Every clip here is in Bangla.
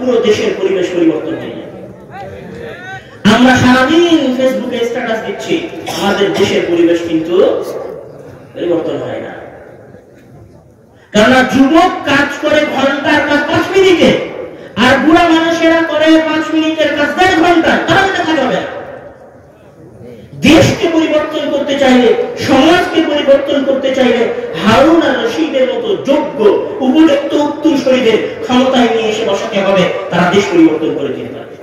পুরো দেশের পরিবেশ পরিবর্তন হয়ে যায়। আমরা সারাদিন ফেসবুকে স্ট্যাটাস দিচ্ছি, আমাদের দেশের পরিবেশ কিন্তু পরিবর্তন হয় না। কারণ যুবক কাজ করে ঘন্টার কাজ 5 মিনিটে, আর বুড়া মানুষেরা করে 5 মিনিটের কাজ 1.5 ঘন্টায়। তাহলে দেখা যাবে দেশকে পরিবর্তন করতে চাইলে, সমাজকে পরিবর্তন করতে চাইলে হারুন আর রশিদের মতো যোগ্য উপযুক্ত উত্তরসূরিদের ক্ষমতায় নিয়ে এসে বসাতে হবে, তারা দেশ পরিবর্তন করে দিতে পারবে।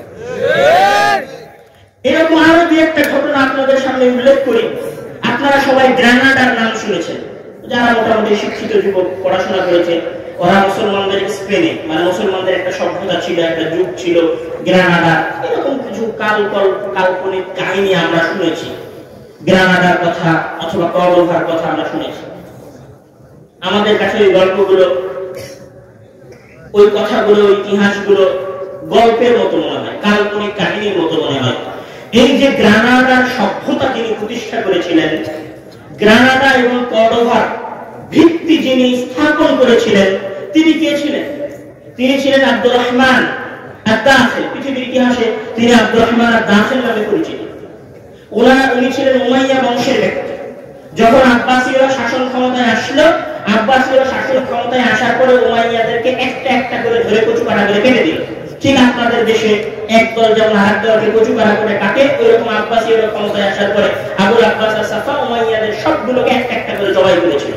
এরকম আরো দু একটা ঘটনা আপনাদের সামনে উল্লেখ করি। আপনারা সবাই গ্রানাডার নাম শুনেছেন, যারা মোটামুটি শিক্ষিত যুবক পড়াশোনা করেছে। ওরা মুসলমানদের স্পেনে, মানে মুসলমানদের একটা সভ্যতা ছিল, একটা যুগ ছিল গ্রানাডা। এরকম কিছু কাল্পনিক কাহিনী আমরা শুনেছি, গ্রানাডার কথা অথবা কর্ডোভার কথা আমরা শুনেছি। আমাদের কাছে ওই গল্পগুলো, ওই কথাগুলো, ইতিহাসগুলো গল্পের মতো মনে হয়, কাল্পনিক কাহিনীর মতো মনে হয়। এই যে গ্রানাডার সভ্যতা যিনি প্রতিষ্ঠা করেছিলেন, গ্রানাডা এবং কর্ডোভার ভিত্তি যিনি স্থাপন করেছিলেন, তিনি কে ছিলেন? তিনি ছিলেন আব্দুর রহমান আদ-দাখিল। পৃথিবীর ইতিহাসে তিনি আব্দুর রহমান আদ-দাখিল নামে পরিচিত। উনি ছিলেন উমাইয়া বংশের ব্যক্তি। যখন আব্বাসীয়রা শাসন ক্ষমতায় আসলো, আব্বাসীয়রা শাসন ক্ষমতায় আসার পরে উমাইয়াদেরকে একটা একটা করে ধরে কচুকাটা করে কেটে দিল। ঠিক আপনাদের দেশে একদল যেমন আরেক দলকে কচুকাটা করে কাটে, ওইরকম আব্বাসীয়রা ক্ষমতায় আসার পরে আবুল আব্বাস আস-সাফা উমাইয়াদের সবগুলোকে একটা একটা করে জবাই করেছিল।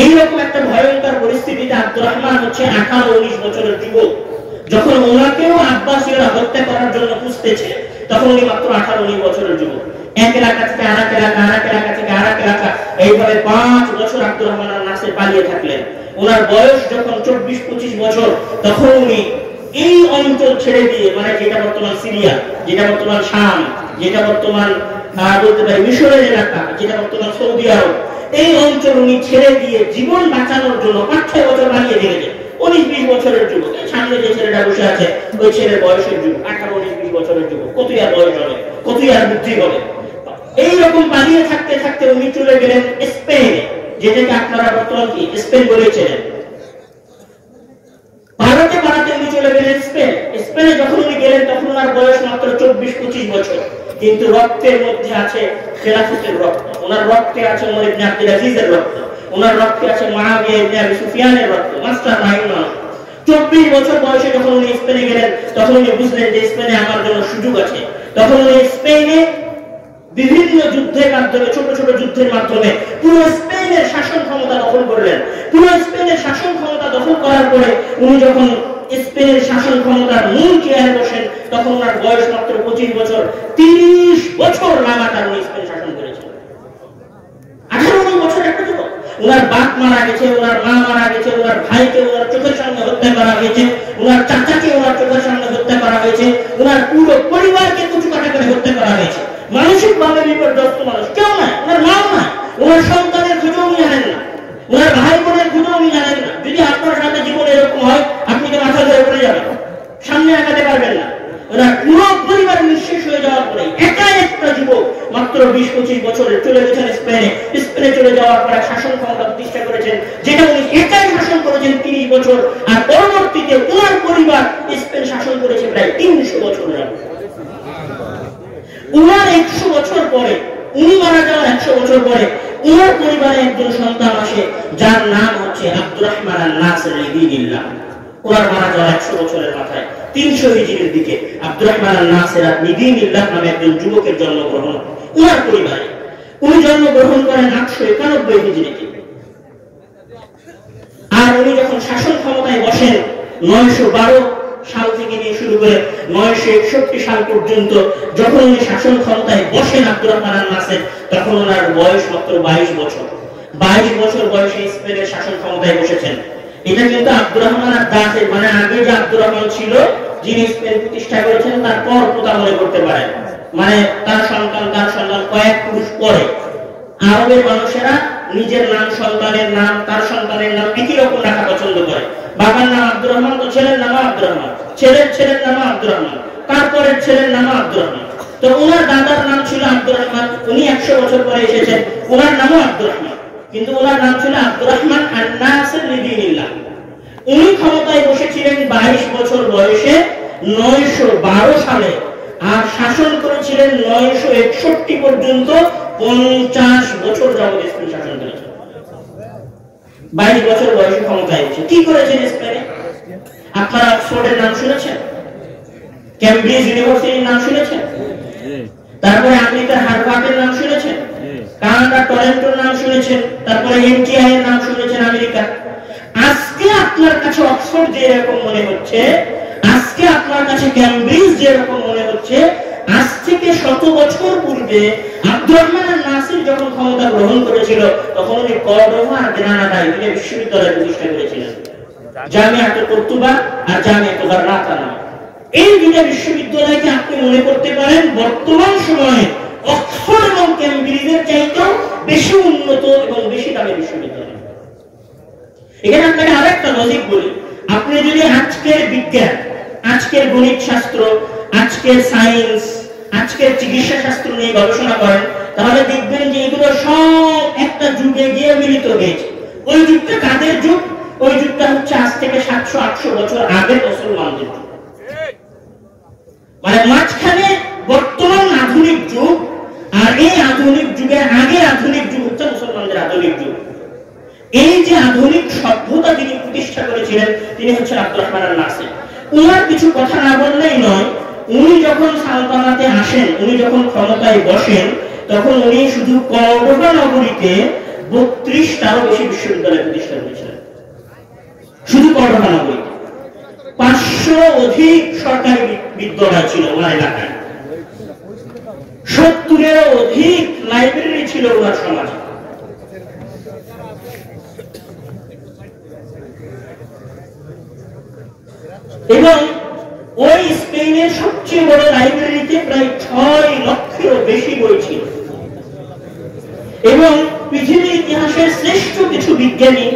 এইরকম একটা ভয়ঙ্কর পরিস্থিতিতে আব্দুর রহমান হচ্ছে 18-19 বছরের যুবক। যখন ওনাকেও আব্বাসীয়রা হত্যা করার জন্য খুঁজতেছে, তখন উনি মাত্র 18-19 বছরের যুবক। এক এলাকা থেকে আরেক এলাকা, আরেক এলাকা থেকে আরেক এলাকা, এইভাবে 5 বছর আব্দুর রহমান আল-নাসির পালিয়ে থাকলেন। ওনার বয়স যখন 24-25 বছর, তখন উনি এই অঞ্চল ছেড়ে দিয়ে, মানে যেটা বর্তমান সিরিয়া, যেটা বর্তমান শাম, যেটা বর্তমান বলতে পারি মিশরের এলাকা, যেটা বর্তমান সৌদি আরব, এই অঞ্চল উনি ছেড়ে দিয়ে জীবন বাঁচানোর জন্য 5-6 বছর পালিয়ে দিলেন। 19-20 বছরের যুবক। সামনে যে ছেলেটা বসে আছে, ওই ছেলের বয়সের যুবক, 18-19-20 বছরের যুবক। কতই আর বয়স হবে, কতই আর বুদ্ধি হবে। এইরকম পালিয়ে থাকতে থাকতে উনি চলে গেলেন স্পেনে, যেটাকে আপনারা বর্তমান কি স্পেন বলেছিলেন। পালাতে পালাতে উনি চলে গেলেন স্পেন। স্পেনে যখন উনি গেলেন, তখন ওনার বয়স মাত্র 24-25 বছর। কিন্তু রক্তের মধ্যে আছে খেলাফতের রক্ত, ওনার রক্তে আছে ওমর ইবনে আব্দুল আজিজের রক্ত, ওনার রক্তে আছে মুআবিয়া ইবনে আবি সুফিয়ানের রক্ত। Master mind. 24 বছর বয়সে যখন উনি স্পেনে গেলেন, তখন উনি বুঝলেন যে স্পেনে আমার জন্য সুযোগ আছে। তখন উনি স্পেনে বিভিন্ন যুদ্ধের মাধ্যমে, ছোট ছোট যুদ্ধের মাধ্যমে পুরো স্পেনের শাসন ক্ষমতা দখল করলেন। পুরো স্পেনের শাসন ক্ষমতা দখল করার পরে উনি যখন স্পেনের শাসন ক্ষমতার মূল চেয়ারে বসেন, তখন ওনার বয়স মাত্র 25 বছর। 30 বছর লাগাতার উনি স্পেন শাসন করেছেন। 18 বছর একটা যুবক। ওনার বাপ মারা গেছে, ওনার মা মারা গেছে, ওনার ভাইকে ওনার চোখের সামনে হত্যা করা হয়েছে, ওনার চাচাকে ওনার চোখের সামনে হত্যা করা হয়েছে, ওনার পুরো পরিবারকে কুচকাটা করে হত্যা করা হয়েছে। মানসিক ভাবে বিপর্যস্ত মানুষ কেউ নাই, ওনার নাম নাই, ওনার সন্তানের খুঁজেও উনি জানেন না, ওনার ভাই বোনের খুঁজেও উনি জানেন না। যদি আপনার সাথে জীবনে এরকম হয়, আপনি তো মাথা ধরে পড়ে যাবেন, সামনে আগাতে পারবেন না। ওনার পুরো পরিবার নিঃশেষ হয়ে যাওয়ার পরে একা একটা যুবক মাত্র 20-25 বছরে চলে গেছেন স্পেনে। স্পেনে চলে যাওয়ার পরে শাসন ক্ষমতা প্রতিষ্ঠা করেছেন, যেটা উনি একাই শাসন করেছেন 30 বছর। আর পরবর্তীতে ওনার পরিবার স্পেন শাসন করেছে প্রায় 300 বছর। উনার 100 বছর পরে, উনি মারা যাওয়ার 100 বছর পরে উনার পরিবারে একজন সন্তান আসে, যার নাম হচ্ছে আব্দুর রহমান আল-নাসির লিদিনিল্লাহ। ওনার মারা যাওয়ার 100 বছরের মাথায় 300 হিজরির দিকে আব্দুর রহমান আল-নাসির লিদিনিল্লাহ নামে একজন যুবকের জন্মগ্রহণ উনার পরিবারে। উনি জন্মগ্রহণ করেন 891 হিজরিতে। আর উনি যখন শাসন ক্ষমতায় বসেন 912 সাল থেকে নিয়ে শুরু করে 961 সাল পর্যন্ত যখন উনি শাসন ক্ষমতায় বসেন আব্দুর রহমান আল-নাসির, তখন ওনার বয়স মাত্র 22 বছর। 22 বছর বয়সে স্পেনের শাসন ক্ষমতায় বসেছেন। এটা কিন্তু আব্দুর রহমান আদ-দাখিল, মানে আগে যে আব্দুর রহমান ছিল, যিনি স্পেন প্রতিষ্ঠা করেছেন, তারপর পোতা মনে করতে পারেন, মানে তার সন্তান কয়েক পুরুষ পরে। আরবের মানুষেরা নিজের নাম, সন্তানের নাম, তার সন্তানের নাম একই রকম রাখা পছন্দ করে। বাবার নাম আব্দুর রহমান, তো ছেলের নাম আব্দুর রহমান, ছেলের নাম আব্দুর রহমান, তারপরের ছেলের নাম আব্দুর রহমান। তো ওনার দাদার নাম ছিল আব্দুর রহমান, উনি 100 বছর পরে এসেছেন, ওনার নামও আব্দুর রহমান, কিন্তু ওনার নাম ছিল আব্দুর রহমান আল-নাসির লিদিনিল্লাহ। উনি ক্ষমতায় বসেছিলেন 22 বছর বয়স। 912 সালে, আর শাসন করেছিলেন 961 পর্যন্ত। 50 বছর যাবত স্পেন শাসন করেছে। 22 বছর বয়সে ক্ষমতায় এসেছে। কি করেছেন স্পেনে? আপনারা অক্সফোর্ডের নাম শুনেছেন? ক্যামব্রিজ ইউনিভার্সিটির নাম শুনেছেন? তারপরে আমেরিকার হার্ভার্ডের নাম শুনেছেন? কানাডা টরন্টোর নাম শুনেছেন? তারপরে এমটিআই এর নাম শুনেছেন আমেরিকা। আজকে আপনার কাছে অক্সফোর্ড যেরকম মনে হচ্ছে, আজকে আপনার কাছে ক্যামব্রিজ যেরকম মনে হচ্ছে, আজ থেকে 100 বছর পূর্বে আব্দুর রহমান নাসির যখন ক্ষমতা গ্রহণ করেছিল, তখন উনি কর্ডোভা আর গ্রানাদায় দুটো বিশ্ববিদ্যালয় প্রতিষ্ঠা করেছিলেন, জামিয়াতুল কুরতুবা আর জামিয়াতুল গারনাতা নামে। এই দুটো বিশ্ববিদ্যালয়কে আপনি মনে করতে পারেন বর্তমান সময়ে অক্সফোর্ড এবং ক্যামব্রিজের চাইতেও বেশি উন্নত এবং বেশি দামি বিশ্ববিদ্যালয়। এখানে আপনাকে আরেকটা লজিক বলি, আপনি যদি আজকের বিজ্ঞান, আজকের গণিত শাস্ত্র, আজকের সায়েন্স, আজকের চিকিৎসা শাস্ত্র নিয়ে গবেষণা করেন, তাহলে দেখবেন যে এগুলো সব একটা যুগে গিয়ে মিলিত হয়েছে। ওই যুগটা কাদের যুগ? ওই যুগটা হচ্ছে আজ থেকে 700-800 বছর আগে মুসলমানদের যুগ। মানে মাঝখানে বর্তমান আধুনিক যুগ, আর এই আধুনিক যুগের আগে আধুনিক যুগ হচ্ছে মুসলমানদের আধুনিক যুগ। এই যে আধুনিক সভ্যতা তিনি প্রতিষ্ঠা করেছিলেন, তিনি হচ্ছেন আব্দুর রহমান নাসির। উনার কিছু কথা না বললেই নয়, উনি যখন সালতানাতে আসেন, উনি যখন ক্ষমতায় বসেন, তখন উনি শুধু কর্ডোবা নগরীতে 32টারও বেশি বিশ্ববিদ্যালয় প্রতিষ্ঠা করেছিলেন। শুধু কর্ডোবা নগরীতে 500 অধিক সরকারি বিদ্যালয় ছিল ওনার এলাকায়, 70-এরও অধিক লাইব্রেরি ছিল ওনার সমাজে। এবং ওই স্পেনের সবচেয়ে বড় লাইব্রেরিতে প্রায় 6 লক্ষেরও বেশি বই ছিল। এবং পৃথিবীর ইতিহাসের শ্রেষ্ঠ কিছু বিজ্ঞানী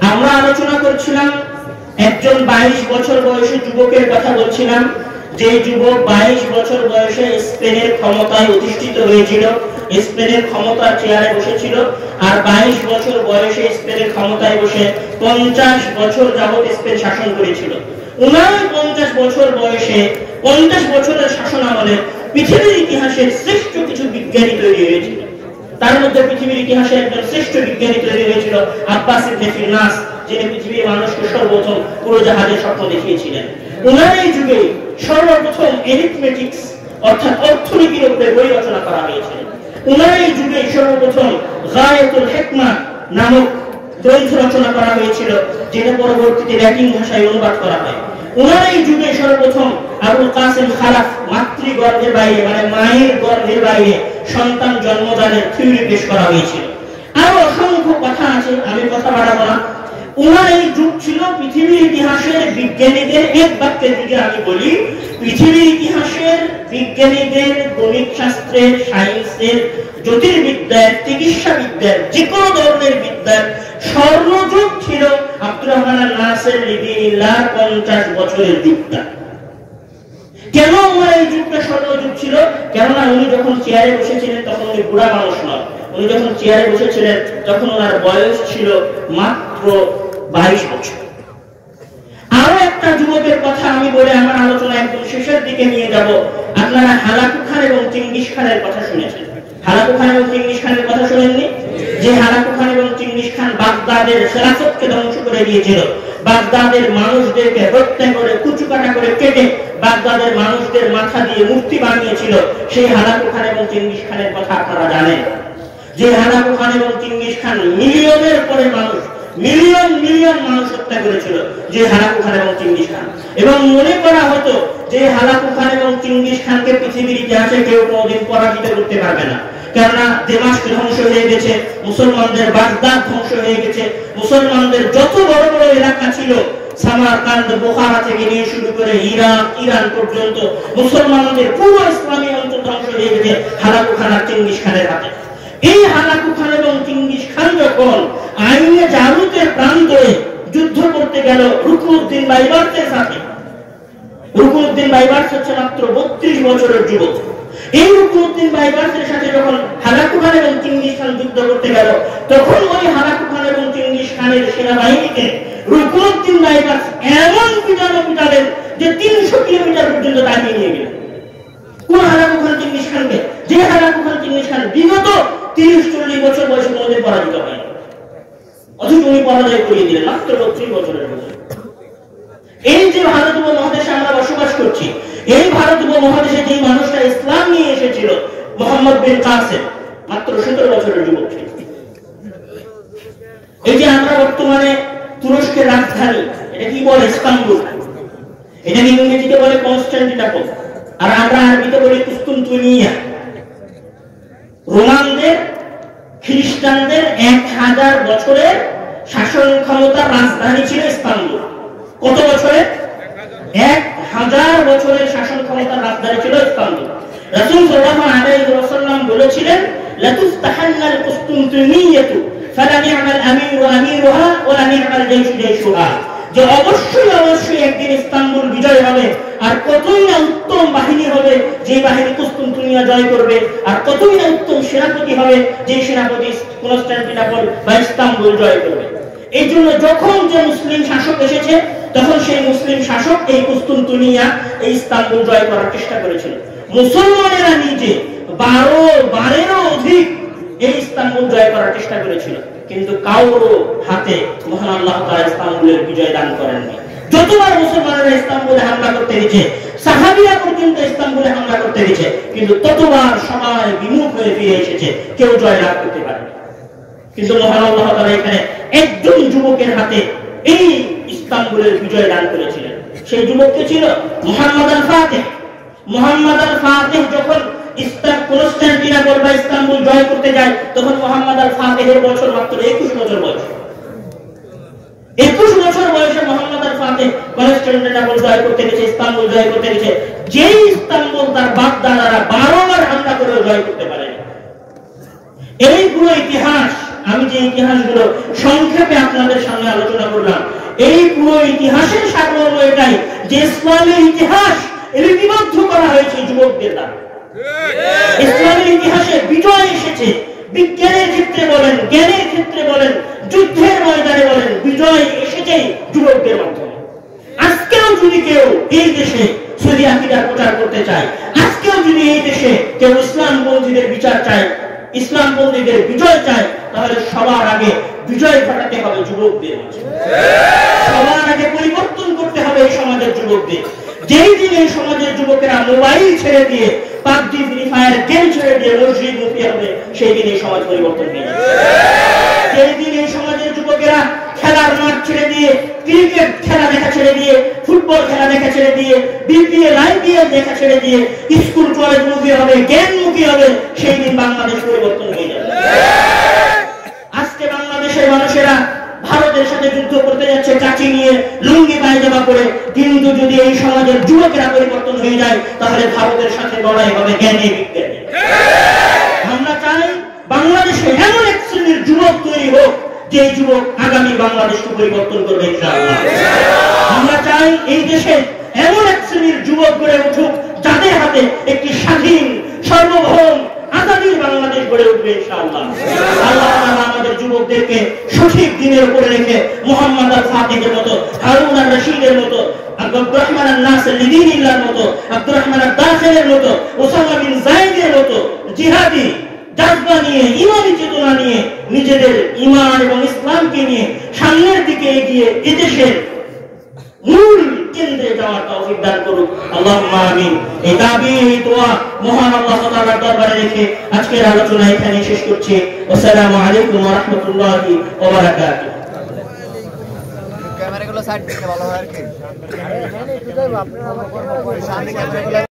আমরা আলোচনা করছিলাম একজন 22 বছর বয়সী যুবকের কথা বলছিলাম, যে যুবক 22 বছর বয়সে স্পেনের ক্ষমতায় অধিষ্ঠিত হয়েছিল, স্পেনের ক্ষমতার চেয়ারে বসেছিল, আর 22 বছর বয়সে স্পেনের ক্ষমতায় বসে 50 বছর যাবত স্পেন শাসন করেছিল। উনার 50 বছর বয়সে 50 বছরের শাসনামলে পৃথিবীর ইতিহাসের শ্রেষ্ঠ কিছু বিজ্ঞানী তৈরি হয়েছিল। তার মধ্যে পৃথিবীর ইতিহাসে একজন শ্রেষ্ঠ বিজ্ঞানী তৈরি হয়েছিল আব্বাস ইবনে ফিরনাস, যিনি পৃথিবীর মানুষকে সর্বপ্রথম উড়োজাহাজের স্বপ্ন দেখিয়েছিলেন। উনার এই যুগে সর্বপ্রথম অ্যারিথমেটিক্স অর্থাৎ অর্থনীতির উপরে বই রচনা করা হয়েছিল। উনার এই যুগে সর্বপ্রথম গায়াতুল হিকমা নামক গ্রন্থ রচনা করা হয়েছিল, যেটা পরবর্তীতে ল্যাটিন ভাষায় অনুবাদ করা হয়। উনার এই যুগে সর্বপ্রথম আবুল কাসেম খালাফ মাতৃগর্ভের বাইরে, মানে মায়ের গর্ভের বাইরে সন্তান জন্মদানের থিওরি পেশ করা হয়েছিল। আরো অসংখ্য কথা আছে, আমি কথা বাড়াবো না। উনার এই যুগ ছিল পৃথিবীর ইতিহাসের বিজ্ঞানীদের, এক বাক্যে যদি আমি বলি, পৃথিবীর ইতিহাসের বিজ্ঞানীদের, গণিত শাস্ত্রের, সায়েন্সের, জ্যোতির্বিদ্যার, চিকিৎসা বিদ্যার, যে কোনো ধরনের বিদ্যার স্বর্ণযুগ ছিল আব্দুর রহমান নাসির লিবিল্লাহ 50 বছরের যুগটা। কেন আমার এই যুগটা স্বর্ণযুগ ছিল? কেননা উনি যখন চেয়ারে বসেছিলেন তখন উনি বুড়া মানুষ নয়। উনি যখন চেয়ারে বসেছিলেন তখন ওনার বয়স ছিল মাত্র 22 বছর। আরো একটা যুবকের কথা আমি বলে আমার আলোচনা একদম শেষের দিকে নিয়ে যাব। আপনারা হালাকু খান এবং চেঙ্গিস খানের কথা শুনেছেন। হালাকু খান এবং চেঙ্গিস খানের কথা শুনেননি? যে হালাকু খান এবং চেঙ্গিস খান বাগদাদের খেলাফতকে ধ্বংস করে দিয়েছিল, বাগদাদের মানুষদেরকে হত্যা করে, কুচুকাটা করে কেটে বাগদাদের মানুষদের মাথা দিয়ে মূর্তি বানিয়েছিল, সেই হালাকু খান এবং চেঙ্গিস খানের কথা আপনারা জানেন। যে হালাকু খান এবং চেঙ্গিস খান মিলিয়নের পরে মানুষ, মিলিয়ন মিলিয়ন মানুষ হত্যা করেছিল, যে হালাকু খান এবং চেঙ্গিস খান। এবং মনে করা হতো যে হালাকু খান এবং চেঙ্গিস খানকে পৃথিবীর ইতিহাসে কেউ কোনোদিন পরাজিত করতে পারবে না। কেননা দেমাস্ক ধ্বংস হয়ে গেছে, মুসলমানদের বাগদাদ ধ্বংস হয়ে গেছে, মুসলমানদের যত বড় বড় এলাকা ছিল সামারকান্দ, বুখারা থেকে নিয়ে শুরু করে ইরান পর্যন্ত মুসলমানদের পুরো ইসলামী অঞ্চল ধ্বংস হয়ে গেছে হালাকু খান আর চেঙ্গিস খানের হাতে। এই হালাকু খান এবং চেঙ্গিস খান যখন আইনে জারুতের প্রান্তরে যুদ্ধ করতে গেল রুকনুদ্দিন বাইবার্সের সাথে, রুকনুদ্দিন বাইবার্স হচ্ছে মাত্র 32 বছরের যুবক। এই রুকনুদ্দিন বাইবার্সের সাথে যখন হালাকু খান এবং চেঙ্গিস খান যুদ্ধ করতে গেল, তখন ওই হালাকু খান এবং চেঙ্গিস খানের সেনাবাহিনীকে রুকনুদ্দিন বাইবার্স এমন পিটালেন যে 300 কিলোমিটার পর্যন্ত দাঁড়িয়ে নিয়ে গেলেন। কোন হালাকু খান চেঙ্গিস খানকে? যে হালাকু খান চেঙ্গিস খান বিগত 30-40 বছর বয়সে কোনোদিন পরাজিত হয়নি, অথচ উনি পরাজয় করিয়ে দিলেন মাত্র 32 বছরের মধ্যে। এই যে ভারত উপমহাদেশে আমরা বসবাস করছি, এই ভারত উপমহাদেশে যে মানুষটা ইসলাম নিয়ে এসেছিল মোহাম্মদ বিন কাসেম, মাত্র 17 বছরের যুবক ছিল। এই যে আমরা বর্তমানে তুরস্কের রাজধানী, এটা কি বলে? ইস্তাম্বুল। এটা ইংরেজিতে বলে কনস্টান্টিনোপল, আর আমরা আরবিতে বলি কুস্তুনতুনিয়া। রোমানদের, খ্রিস্টানদের 1000 বছরের শাসন ক্ষমতার রাজধানী ছিল ইস্তাম্বুল। কত বছরে? 1000 বছরের শাসন ক্ষমতার রাজধানী ছিল ইস্তাম্বুল। রাসূল সাল্লাল্লাহু আলাইহি ওয়াসাল্লাম বলেছিলেন, লাতুফতাহান্নাল কুস্তুনতুনিয়াতু ফালা নি'মাল আমিরু আমিরুহা ওয়া লা নি'মাল জাইশু জাইশুহা, যে অবশ্যই একদিন ইস্তাম্বুল বিজয় হবে, আর কতই না উত্তম বাহিনী হবে যে বাহিনী কুস্তুনতুনিয়া জয় করবে, আর কতই না উত্তম সেনাপতি হবে যে সেনাপতি কনস্টান্টিনোপল বা ইস্তাম্বুল জয় করবে। এই জন্য যখন যে মুসলিম শাসক এসেছে, তখন সেই মুসলিম শাসক এই কুস্তুনতুনিয়া, এই ইস্তাম্বুল জয় করার চেষ্টা করেছিল। মুসলমানেরা নিজে 12বারেরও অধিক এই ইস্তাম্বুল জয় করার চেষ্টা করেছিল, কিন্তু কারো হাতে মহান আল্লাহ তাআলা ইস্তাম্বুলের বিজয় দান করেননি। যতবার মুসলমানেরা ইস্তাম্বুলে হামলা করতে গেছে, সাহাবীরা পর্যন্ত ইস্তাম্বুলে হামলা করতে গেছে, কিন্তু ততবার সবাই বিমুখ হয়ে ফিরে এসেছে, কেউ জয় লাভ করতে পারেনি। কিন্তু মহান আল্লাহ তাআলা এখানে একজন যুবকের হাতে এই ইস্তাম্বুলের বিজয় দান করেছিলেন। সেই যুবককে ছিল মুহাম্মদ আল ফাতিহ। মুহাম্মদ আল ফাতিহ যখন কনস্টান্টিনোপল বা ইস্তাম্বুল জয় করতে যায়, তখন মুহাম্মদ আল ফাতিহের বছর মাত্র 21 বছর বয়স। 21 বছর বয়সে মুহাম্মদ আল ফাতিহ কনস্টান্টিনোপল জয় করতে গেছে, ইস্তাম্বুল জয় করতে গেছে, যেই ইস্তাম্বুল তার বাপ দাদারা 12 বার হামলা করে জয় করতে পারেনি। এই পুরো ইতিহাস, আমি যে ইতিহাসগুলো সংক্ষেপে আপনাদের সামনে আলোচনা করলাম, এই পুরো ইতিহাসের সারমর্ম এটাই যে ইসলামের ইতিহাস লিপিবদ্ধ করা হয়েছে যুবকদের দ্বারা। ইসলামের ইতিহাসে বিজয় এসেছে, বিজ্ঞানের ক্ষেত্রে বলেন, জ্ঞানের ক্ষেত্রে বলেন, যুদ্ধের ময়দানে বলেন, বিজয় এসেছে যুবকদের মাধ্যমে। আজকেও যদি কেউ এই দেশে সৌদি আকীদার প্রচার করতে চায়, আজকেও যদি এই দেশে কেউ ইসলামপন্থীদের বিচার চায়, ইসলামপন্থীদের বিজয় চায়, তাহলে সবার আগে বিজয় ঘটাতে হবে যুবকদের মাঝে। সবার আগে পরিবর্তন করতে হবে এই সমাজের যুবকদের। যেই দিন এই সমাজের যুবকেরা মোবাইল ছেড়ে দিয়ে, পাবজি, ফ্রি ফায়ার গেম ছেড়ে দিয়ে মসজিদ মুখী হবে, সেই দিন এই সমাজ পরিবর্তন হয়ে যাবে। যেই দিন এই সমাজের যুবকেরা খেলার মাঠ ছেড়ে দিয়ে, ক্রিকেট খেলা দেখা ছেড়ে দিয়ে, ফুটবল খেলা দেখা ছেড়ে দিয়ে, বিপিএল আইপিএল দেখা ছেড়ে দিয়ে স্কুল কলেজ মুখী হবে, জ্ঞান মুখী হবে, সেই দিন বাংলাদেশ পরিবর্তন হয়ে যাবে। আজকে বাংলাদেশের মানুষেরা ভারতের সাথে যুদ্ধ করতে যাচ্ছে চাচি নিয়ে, লুঙ্গি পায়জামা পরে, কিন্তু যদি এই সমাজের যুবকেরা পরিবর্তন হয়ে যায়, তাহলে ভারতের সাথে লড়াই হবে জ্ঞানে বিজ্ঞানে। আমরা চাই বাংলাদেশে এমন এক শ্রেণীর যুবক তৈরি হোক, যে যুবক আগামী বাংলাদেশকে পরিবর্তন করবে ইনশাআল্লাহ। আমরা চাই এই দেশে এমন এক শ্রেণীর যুবক গড়ে উঠুক, যাদের হাতে একটি স্বাধীন, সার্বভৌম, আজাদী বাংলাদেশ গড়ে উঠবে ইনশাআল্লাহ। আল্লাহ তাআলা আমাদের যুবকদেরকে সঠিক দিনের উপরে রেখে মুহাম্মদ আল ফাতিহের মতো, হারুন আর রশিদের মতো, আব্দুর রহমান আল নাসির লিদিনিল্লাহর মতো, আব্দুর রহমান আল দাখিলের মতো, ওসামা বিন যায়েদের মতো জিহাদি জাজবা নিয়ে, ইমানি চেতনা নিয়ে, নিজেদের ঈমান এবং ইসলামকে নিয়ে সামনের দিকে এগিয়ে এদেশের মূল কেন্দ্রে যাওয়ার তৌফিক দান করুক, আল্লাহুম্মা আমিন। এই দাবি, এই দোয়া মহান আল্লাহ তাআলার দরবারে রেখে আজকের আলোচনা এখানেই শেষ করছি। আসসালামু আলাইকুম ওয়া রাহমাতুল্লাহি ওয়া বারাকাতুহু। সাইড দিতে ভালো হয় আর কি।